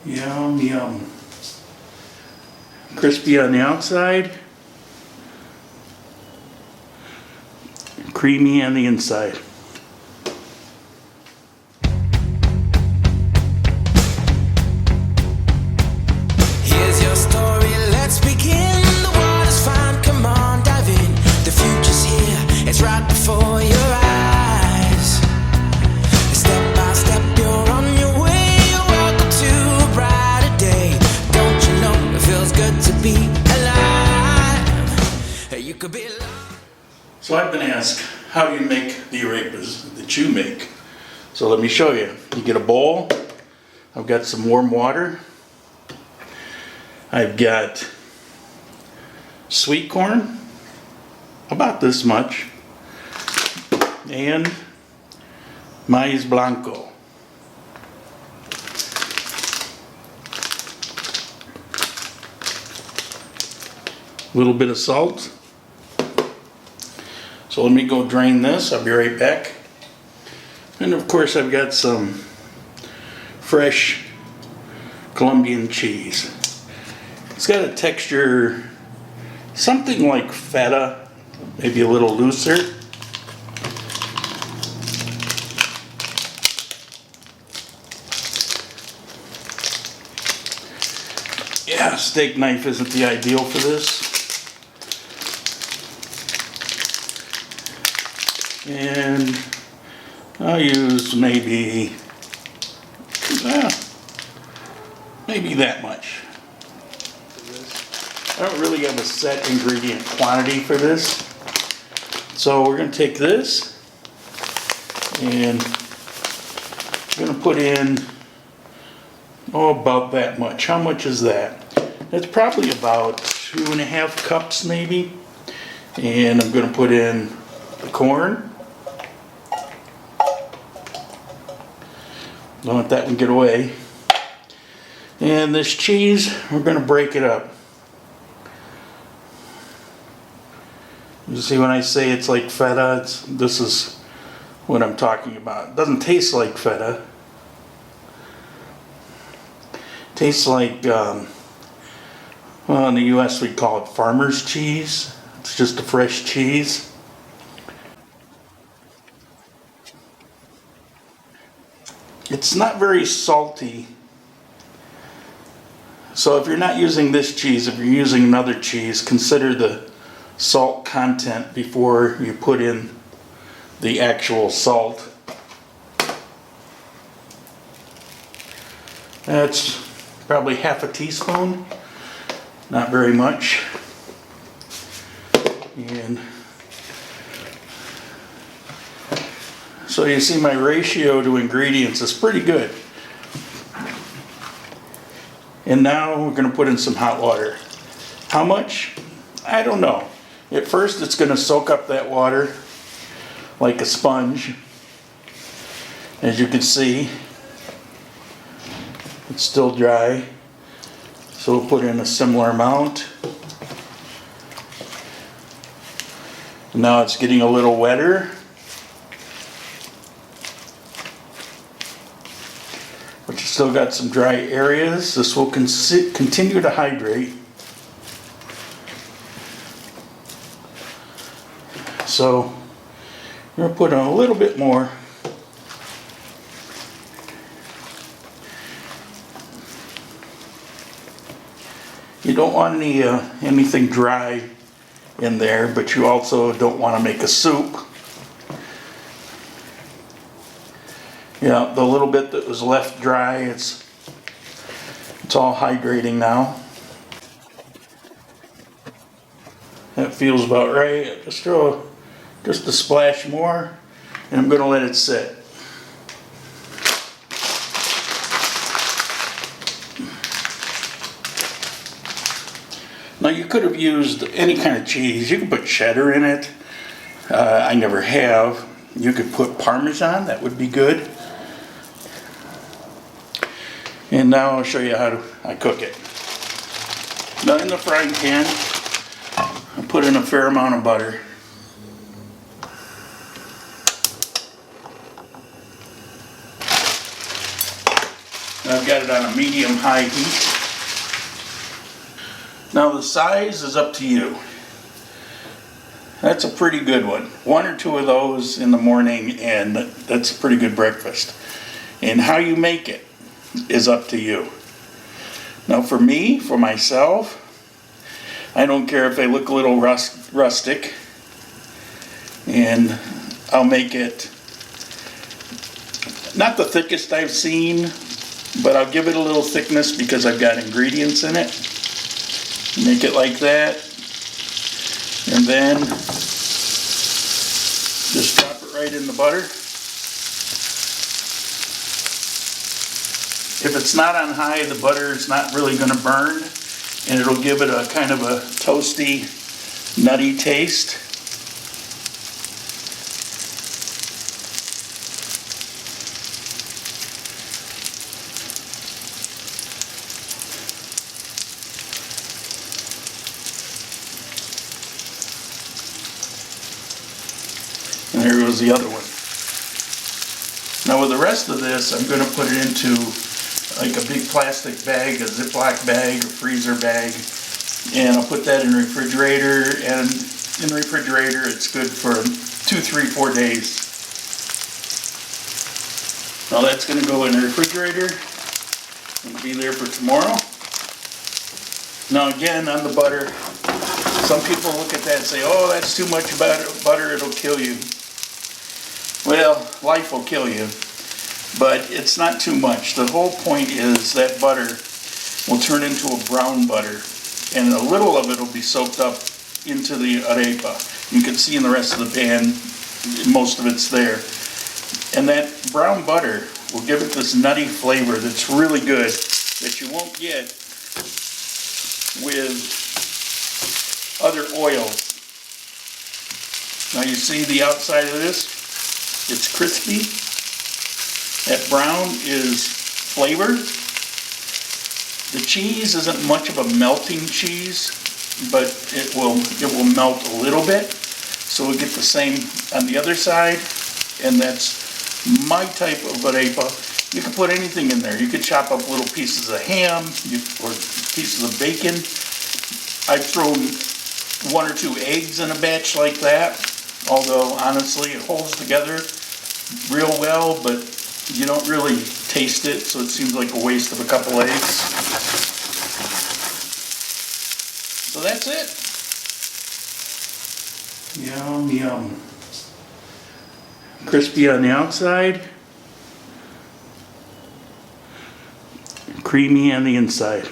Yum, yum. Crispy on the outside, creamy on the inside. Here's your story, let's begin. The water's fine, come on, dive in. The future's here, it's right before your eyes. Step by step, you're on your way. Welcome to a brighter day. Don't you know it feels good to be alive? You could be alive. So I've been asked, how do you make the arepas that you make? So let me show you. You get a bowl. I've got some warm water. I've got sweet corn, about this much, and maíz blanco. A little bit of salt. So let me go drain this. I'll be right back. And of course I've got some fresh Colombian cheese. It's got a texture something like feta, maybe a little looser. Yeah, steak knife isn't the ideal for this. And I'll use maybe that much. I don't really have a set ingredient quantity for this. So we're going to take this and I'm going to put in, about that much. How much is that? That's probably about 2.5 cups maybe. And I'm going to put in the corn. Don't let that one get away. And this cheese, we're going to break it up. You see, when I say it's like feta, this is what I'm talking about. It doesn't taste like feta. It tastes like, well, in the US we call it farmer's cheese. It's just a fresh cheese. It's not very salty. So if you're not using this cheese, if you're using another cheese, consider the salt content before you put in the actual salt. That's probably half a teaspoon, not very much. And so you see my ratio to ingredients is pretty good. And now we're going to put in some hot water. How much? I don't know. At first it's going to soak up that water like a sponge. As you can see, it's still dry. So we'll put in a similar amount. Now it's getting a little wetter. But you still got some dry areas. This will continue to hydrate. So we're going to put in a little bit more. You don't want anything dry in there, but you also don't want to make a soup. Yeah, the little bit that was left dry, it's all hydrating now. That feels about right. Just throw just a splash more, and I'm going to let it sit. Now you could have used any kind of cheese. You could put cheddar in it. I never have. You could put Parmesan, that would be good. And now I'll show you how I cook it. Now in the frying pan, I put in a fair amount of butter. I've got it on a medium-high heat. Now the size is up to you. That's a pretty good one. 1 or 2 of those in the morning, and that's a pretty good breakfast. And how you make it is up to you. Now for me, for myself, I don't care if they look a little rustic, and I'll make it not the thickest I've seen, but I'll give it a little thickness because I've got ingredients in it. Make it like that, and then just drop it right in the butter. If it's not on high, the butter is not really going to burn, and it'll give it a kind of a toasty, nutty taste. And there goes the other one. Now with the rest of this, I'm going to put it into like a big plastic bag, a Ziploc bag, a freezer bag, and I'll put that in the refrigerator, and in the refrigerator it's good for 2, 3, 4 days. Now that's going to go in the refrigerator and be there for tomorrow. Now again, on the butter, some people look at that and say, oh, that's too much butter, it'll kill you. Well, life will kill you, but it's not too much. The whole point is that butter will turn into a brown butter, and a little of it will be soaked up into the arepa. You can see in the rest of the pan, most of it's there. And that brown butter will give it this nutty flavor that's really good, that you won't get with other oils. Now you see the outside of this? It's crispy. That brown is flavored. The cheese isn't much of a melting cheese, but it will melt a little bit. So we'll get the same on the other side, and that's my type of arepa. You can put anything in there. You could chop up little pieces of ham or pieces of bacon. I've thrown 1 or 2 eggs in a batch like that, although honestly it holds together real well, but you don't really taste it, so it seems like a waste of a couple eggs. So that's it. Yum, yum. Crispy on the outside, creamy on the inside.